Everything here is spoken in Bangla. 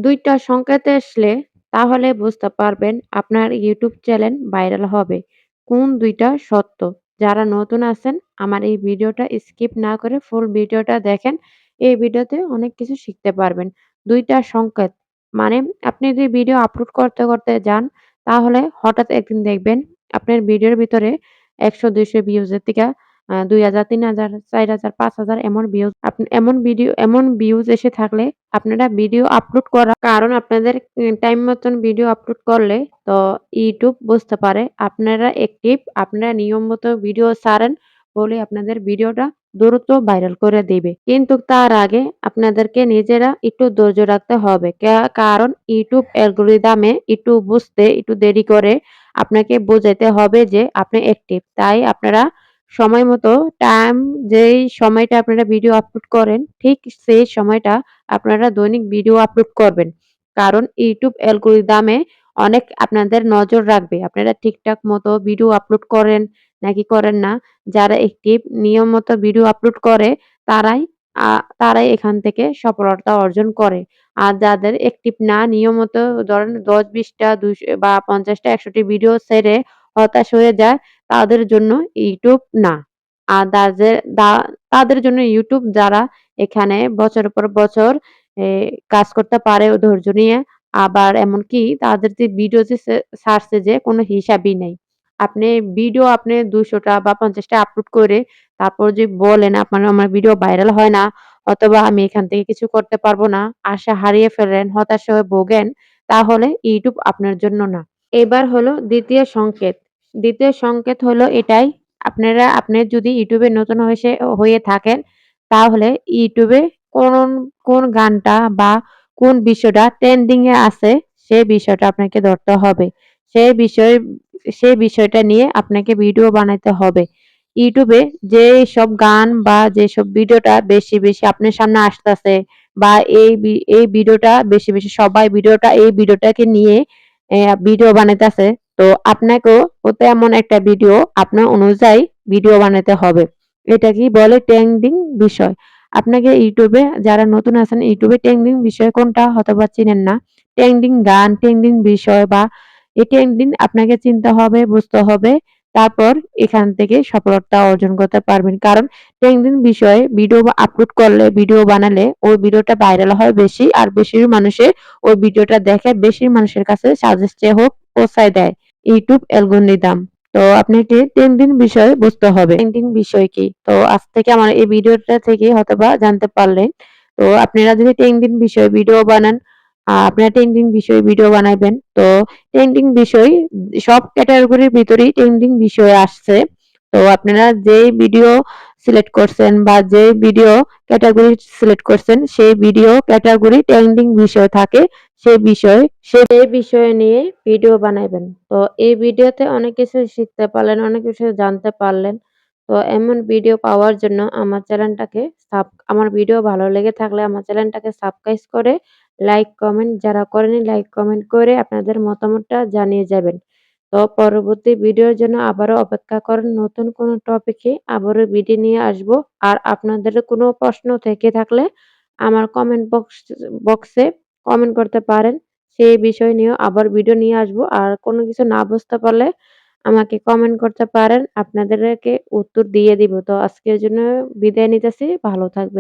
২ টা সংকেত আসলে তাহলে বুঝতে পারবেন আপনার ইউটিউব চ্যানেল ভাইরাল হবে। কোন ২ টা সত্য? যারা নতুন আছেন আমার এই ভিডিওটা স্কিপ না করে ফুল ভিডিওটা দেখেন। এই ভিডিওতে অনেক কিছু শিখতে পারবেন। ২ টা সংকেত মানে আপনি যদি ভিডিও আপলোড করতে যান তাহলে হঠাৎ একদিন দেখবেন আপনার ভিডিওর ভিতরে ১০০-২০০ ভিউজের থেকে ২,০০০, ৩,০০০, ৪,০০০, ৫,০০০ এমন ভিউজ এমন ভিউজ এসে থাকলে আপনারা ভিডিও আপলোড করা কারণ আপনাদের টাইম মতন ভিডিও আপলোড করলে তো ইউটিউব বুঝতে পারে আপনারা অ্যাক্টিভ, আপনারা নিয়ম মতো ভিডিও ছাড়েন বলে আপনাদের ভিডিওটা দ্রুত ভাইরাল করে দিবে। কিন্তু তার আগে আপনাদেরকে নিজেরা একটু ধৈর্য রাখতে হবে। কারণ ইউটিউব অ্যালগরিদমে একটু বুঝতে একটু দেরি করে। আপনাকে বোঝাইতে হবে যে আপনি অ্যাক্টিভ। তাই আপনারা সময় মতো টাইম যেই সময়টা আপনারা ভিডিও আপলোড করেন, ঠিক সেই সময়টা আপনারা দৈনিক ভিডিও আপলোড করবেন। কারণ ইউটিউব অ্যালগরিদমে অনেক আপনাদের নজর রাখবে। আপনারা ঠিকঠাক মতো ভিডিও আপলোড করেন নাকি করেন না। যারা অ্যাক্টিভ নিয়ম মতো ভিডিও আপলোড করে তারাই আ তারাই এখান থেকে সফলতা অর্জন করে। আর যাদের অ্যাক্টিভ না নিয়মিত ধরেন ১০, ২০ টা ২০০ বা ৫০ টা ১০০ টি ভিডিও ছেড়ে হতাশ হয়ে যায় তাদের জন্য ইউটিউব না। আর তাদের জন্য ইউটিউব যারা এখানে বছরের পর বছর এ কাজ করতে পারে ও ধৈর্য নিয়ে আবার এমনকি তাদের যে ভিডিও যে ছাড়ছে যে কোনো হিসাবই নাই। আপনি ২০০ টা বা ৫০ টা আপলোড করে তারপর যে বলেন আমার ভিডিও ভাইরাল হয় না অথবা আমি এখান থেকে কিছু করতে পারবো না, আশা হারিয়ে ফেলেন, হতাশা হয়ে ভোগেন, তাহলে ইউটিউব আপনার জন্য না। এবার হলো ২য় সংকেত। ২য় সংকেত হলো এটাই, আপনি যদি ইউটিউবে নতুন হয়ে থাকেন, তাহলে ইউটিউবে কোন, কোন গানটা বা কোন বিষয়টা ট্রেন্ডিং এ আছে, সেই বিষয়টা আপনাকে ধরতে হবে। সেই বিষয় সেই বিষয়টা নিয়ে আপনাকে ভিডিও বানাইতে হবে। ইউটিউবে যেসব গান বা যেসব ভিডিওটা বেশি আপনার সামনে আসতেছে বা এই ভিডিওটা বেশি সবাই এই ভিডিওটাকে নিয়ে ভিডিও বানাইতেছে। তো আপনাকেও তেমন একটা ভিডিও আপনার অনুযায়ী ভিডিও বানাইতে হবে। এটাকেই বলে ট্রেন্ডিং বিষয়। আপনাকে ইউটিউবে যারা নতুন আছেন ইউটিউবে ট্রেন্ডিং বিষয় কোনটা হয়তোবা চিনেন না। ট্রেন্ডিং গান, ট্রেন্ডিং বিষয় বা এই ট্রেন্ডিং আপনাকে চিনতে হবে, বুঝতে হবে। তারপর এখান থেকে সফলতা অর্জন করতে পারবেন। কারণ ট্রেন্ডিং বিষয়ে ভিডিও আপলোড করলে, ভিডিও বানালে ওই ভিডিওটা ভাইরাল হয় বেশি আর বেশি মানুষে ওই ভিডিওটা দেখে বেশি মানুষের কাছে সাজেস্ট হোক পৌঁছায় দেয় ইউটিউব অ্যালগরিদম। তো আপনাকে ট্রেন্ডিং বিষয় বুঝতে হবে। ট্রেন্ডিং বিষয় কি? তো আজ থেকে আমার এই ভিডিওটা থেকে হয়তোবা জানতে পারলেন। তো আপনারা যদি ট্রেন্ডিং বিষয়ে ভিডিও বানান, আপনারা ট্রেন্ডিং বিষয়ে ভিডিও বানাইবেন। তো ট্রেন্ডিং বিষয় সব ক্যাটেগরির ভিতরেই ট্রেন্ডিং বিষয় আসছে। তো আপনারা যেই ভিডিও সিলেক্ট করছেন বা যে ভিডিও ক্যাটেগরি সিলেক্ট করছেন সেই ভিডিও ক্যাটেগরি ট্রেন্ডিং বিষয় থাকে সেই বিষয় নিয়ে ভিডিও বানাইবেন। তো এই ভিডিওতে অনেক কিছু শিখতে পারলেন, অনেক কিছু জানতে পারলেন। তো এমন ভিডিও পাওয়ার জন্য আমার ভিডিও ভালো লেগে থাকলে আমার চ্যানেলটাকে সাবস্ক্রাইব করে লাইক, কমেন্ট যারা করেনি লাইক, কমেন্ট করে আপনাদের মতামতটা জানিয়ে যাবেন। তো পরবর্তী ভিডিওর জন্য আবারও অপেক্ষা করেন। নতুন কোনো টপিকে আবারও ভিডিও নিয়ে আসবো। আর আপনাদের কোনো প্রশ্ন থেকে থাকলে আমার বক্সে কমেন্ট করতে পারেন। সেই বিষয় নিয়েও আবার ভিডিও নিয়ে আসবো। আর কোনো কিছু না বুঝতে পারলে আমাকে কমেন্ট করতে পারেন। আপনাদেরকে উত্তর দিয়ে দিব। তো আজকের জন্য বিদায় নিতেছি। ভালো থাকবেন।